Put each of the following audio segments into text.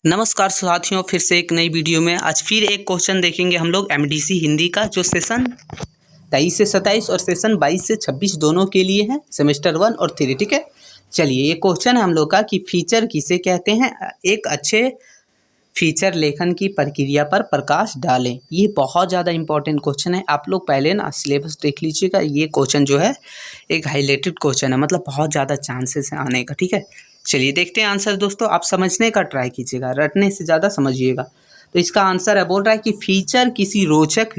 नमस्कार साथियों, फिर से एक नई वीडियो में आज फिर एक क्वेश्चन देखेंगे हम लोग एमडीसी हिंदी का, जो सेशन 23 से 27 और सेशन 22 से 26 दोनों के लिए है, सेमेस्टर 1 और 3। ठीक है, चलिए ये क्वेश्चन है हम लोग का कि फीचर किसे कहते हैं, एक अच्छे फीचर लेखन की प्रक्रिया पर प्रकाश डालें। ये बहुत ज़्यादा इंपॉर्टेंट क्वेश्चन है। आप लोग पहले ना सिलेबस देख लीजिएगा। ये क्वेश्चन जो है एक हाईलाइटेड क्वेश्चन है, मतलब बहुत ज़्यादा चांसेस है आने का। ठीक है, चलिए देखते हैं आंसर। दोस्तों आप समझने का ट्राई कीजिएगा, रटने से ज़्यादा समझिएगा। तो इसका आंसर है, बोल रहा है कि फीचर किसी रोचक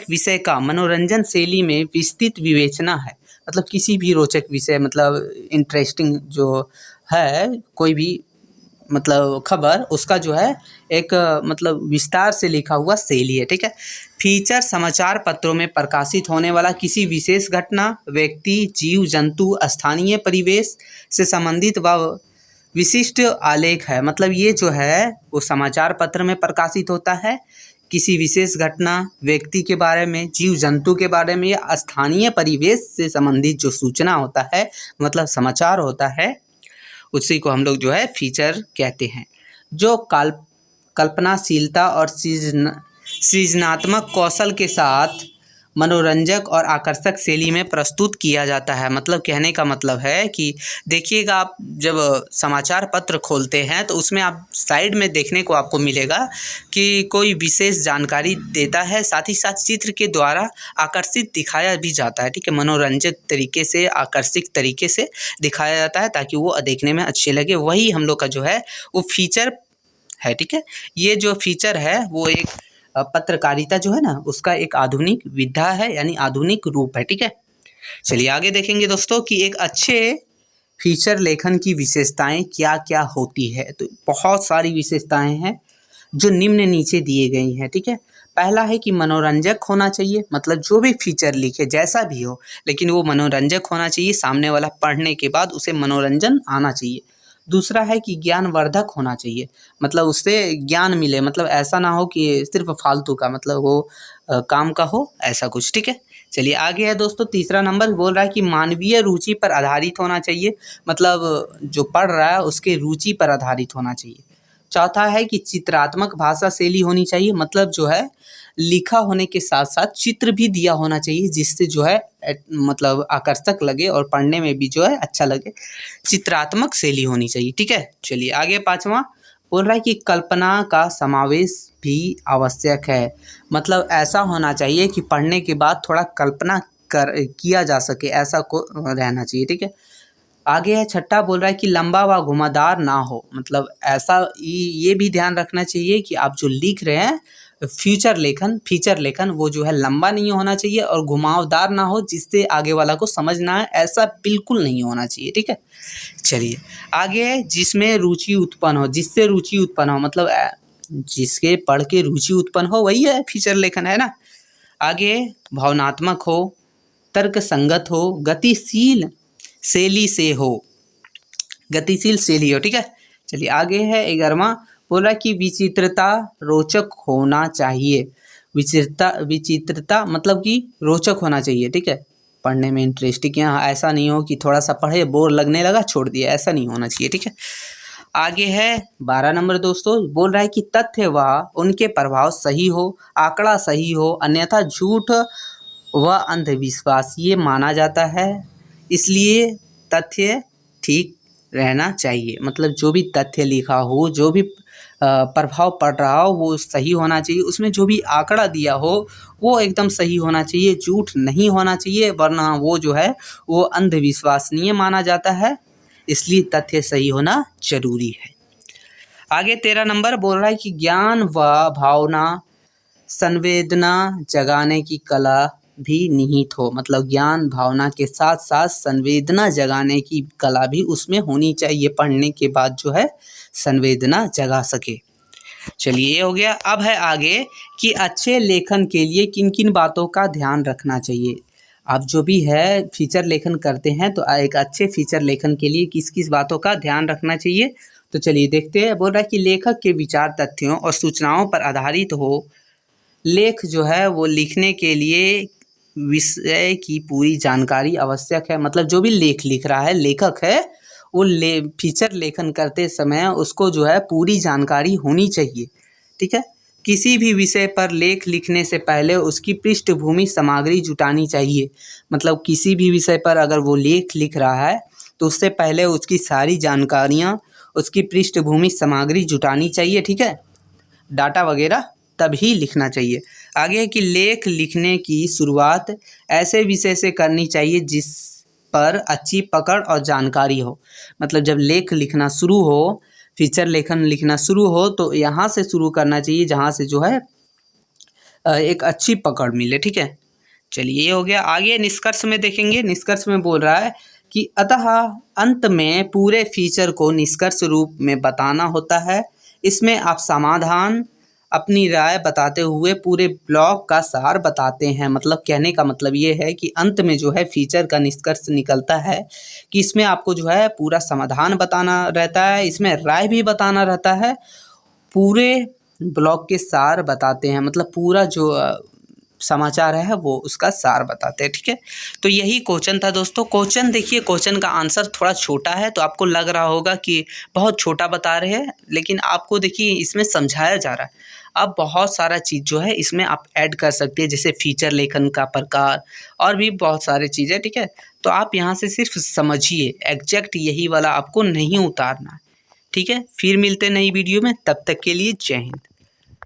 विषय का मनोरंजन शैली में विस्तृत विवेचना है। मतलब किसी भी रोचक विषय, मतलब इंटरेस्टिंग जो है कोई भी मतलब खबर, उसका जो है एक मतलब विस्तार से लिखा हुआ शैली है। ठीक है, फीचर समाचार पत्रों में प्रकाशित होने वाला किसी विशेष घटना, व्यक्ति, जीव जंतु, स्थानीय परिवेश से संबंधित व विशिष्ट आलेख है। मतलब ये जो है वो समाचार पत्र में प्रकाशित होता है किसी विशेष घटना, व्यक्ति के बारे में, जीव जंतु के बारे में या स्थानीय परिवेश से संबंधित जो सूचना होता है, मतलब समाचार होता है, उसी को हम लोग जो है फीचर कहते हैं। जो कल्पनाशीलता और सृजनात्मक कौशल के साथ मनोरंजक और आकर्षक शैली में प्रस्तुत किया जाता है। मतलब कहने का मतलब है कि देखिएगा, आप जब समाचार पत्र खोलते हैं तो उसमें आप साइड में देखने को आपको मिलेगा कि कोई विशेष जानकारी देता है, साथ ही साथ चित्र के द्वारा आकर्षित दिखाया भी जाता है। ठीक है, मनोरंजक तरीके से, आकर्षक तरीके से दिखाया जाता है ताकि वो देखने में अच्छे लगे। वही हम लोग का जो है वो फीचर है। ठीक है, ये जो फीचर है वो एक पत्रकारिता जो है ना, उसका एक आधुनिक विधा है, यानी आधुनिक रूप है। ठीक है, चलिए आगे देखेंगे दोस्तों कि एक अच्छे फीचर लेखन की विशेषताएं क्या क्या होती है। तो बहुत सारी विशेषताएं हैं जो निम्न नीचे दिए गई हैं। ठीक है, पहला है कि मनोरंजक होना चाहिए। मतलब जो भी फीचर लिखे जैसा भी हो, लेकिन वो मनोरंजक होना चाहिए। सामने वाला पढ़ने के बाद उसे मनोरंजन आना चाहिए। दूसरा है कि ज्ञानवर्धक होना चाहिए। मतलब उससे ज्ञान मिले, मतलब ऐसा ना हो कि सिर्फ फालतू का, मतलब वो काम का हो, ऐसा कुछ। ठीक है, चलिए आगे है दोस्तों। तीसरा नंबर बोल रहा है कि मानवीय रुचि पर आधारित होना चाहिए। मतलब जो पढ़ रहा है उसके रुचि पर आधारित होना चाहिए। चौथा है कि चित्रात्मक भाषा शैली होनी चाहिए। मतलब जो है लिखा होने के साथ साथ चित्र भी दिया होना चाहिए, जिससे जो है मतलब आकर्षक लगे और पढ़ने में भी जो है अच्छा लगे। चित्रात्मक शैली होनी चाहिए। ठीक है, चलिए आगे पांचवा बोल रहा है कि कल्पना का समावेश भी आवश्यक है। मतलब ऐसा होना चाहिए कि पढ़ने के बाद थोड़ा कल्पना किया जा सके, ऐसा को रहना चाहिए। ठीक है, आगे है छठा, बोल रहा है कि लंबा व घुमावदार ना हो। मतलब ऐसा ये भी ध्यान रखना चाहिए कि आप जो लिख रहे हैं फीचर लेखन वो जो है लंबा नहीं होना चाहिए और घुमावदार ना हो, जिससे आगे वाला को समझ ना आए, ऐसा बिल्कुल नहीं होना चाहिए। ठीक है, चलिए आगे है जिसमें रुचि उत्पन्न हो, जिससे रुचि उत्पन्न हो। मतलब जिसके पढ़ के रुचि उत्पन्न हो वही है फीचर लेखन, है ना। आगे भावनात्मक हो, तर्क संगत हो, गतिशील शैली से हो, गतिशील शैली हो। ठीक है, चलिए आगे है 11वां, बोला कि विचित्रता रोचक होना चाहिए। विचित्रता मतलब कि रोचक होना चाहिए। ठीक है, पढ़ने में इंटरेस्टिंग, यहाँ ऐसा नहीं हो कि थोड़ा सा पढ़े बोर लगने लगा छोड़ दिया, ऐसा नहीं होना चाहिए। ठीक है, आगे है 12 नंबर दोस्तों, बोल रहा है कि तथ्य व उनके प्रभाव सही हो, आंकड़ा सही हो, अन्यथा झूठ व अंधविश्वास ये माना जाता है, इसलिए तथ्य ठीक रहना चाहिए। मतलब जो भी तथ्य लिखा हो, जो भी प्रभाव पड़ रहा हो वो सही होना चाहिए। उसमें जो भी आंकड़ा दिया हो वो एकदम सही होना चाहिए, झूठ नहीं होना चाहिए, वरना वो जो है वो अंधविश्वसनीय माना जाता है, इसलिए तथ्य सही होना जरूरी है। आगे 13 नंबर बोल रहा है कि ज्ञान व भावना संवेदना जगाने की कला भी निहित हो। मतलब ज्ञान भावना के साथ साथ संवेदना जगाने की कला भी उसमें होनी चाहिए, पढ़ने के बाद जो है संवेदना जगा सके। चलिए ये हो गया। अब है आगे कि अच्छे लेखन के लिए किन किन बातों का ध्यान रखना चाहिए। आप जो भी है फीचर लेखन करते हैं तो एक अच्छे फीचर लेखन के लिए किस किस बातों का ध्यान रखना चाहिए, तो चलिए देखते हैं। बोल रहा है कि लेखक के विचार तथ्यों और सूचनाओं पर आधारित हो। लेख जो है वो लिखने के लिए विषय की पूरी जानकारी आवश्यक है। मतलब जो भी लेख लिख रहा है लेखक है, वो फीचर लेखन करते समय उसको जो है पूरी जानकारी होनी चाहिए। ठीक है, किसी भी विषय पर लेख लिखने से पहले उसकी पृष्ठभूमि सामग्री जुटानी चाहिए। मतलब किसी भी विषय पर अगर वो लेख लिख रहा है तो उससे पहले उसकी सारी जानकारियाँ, उसकी पृष्ठभूमि सामग्री जुटानी चाहिए। ठीक है, डाटा वगैरह तभी लिखना चाहिए। आगे है कि लेख लिखने की शुरुआत ऐसे विषय से करनी चाहिए जिस पर अच्छी पकड़ और जानकारी हो। मतलब जब लेख लिखना शुरू हो, फीचर लेखन लिखना शुरू हो, तो यहाँ से शुरू करना चाहिए जहाँ से जो है एक अच्छी पकड़ मिले। ठीक है, चलिए ये हो गया। आगे निष्कर्ष में देखेंगे। निष्कर्ष में बोल रहा है कि अतः अंत में पूरे फीचर को निष्कर्ष रूप में बताना होता है। इसमें आप समाधान, अपनी राय बताते हुए पूरे ब्लॉक का सार बताते हैं। मतलब कहने का मतलब ये है कि अंत में जो है फीचर का निष्कर्ष निकलता है कि इसमें आपको जो है पूरा समाधान बताना रहता है, इसमें राय भी बताना रहता है, पूरे ब्लॉक के सार बताते हैं। मतलब पूरा जो समाचार है वो उसका सार बताते हैं। ठीक है, तो यही क्वेश्चन था दोस्तों। क्वेश्चन देखिए, क्वेश्चन का आंसर थोड़ा छोटा है तो आपको लग रहा होगा कि बहुत छोटा बता रहे हैं, लेकिन आपको देखिए इसमें समझाया जा रहा है। अब बहुत सारा चीज़ जो है इसमें आप ऐड कर सकते हैं, जैसे फीचर लेखन का प्रकार और भी बहुत सारे चीज़ें। ठीक है, तो आप यहाँ से सिर्फ समझिए, एग्जैक्ट यही वाला आपको नहीं उतारना है। ठीक है, फिर मिलते हैं नई वीडियो में, तब तक के लिए जय हिंद।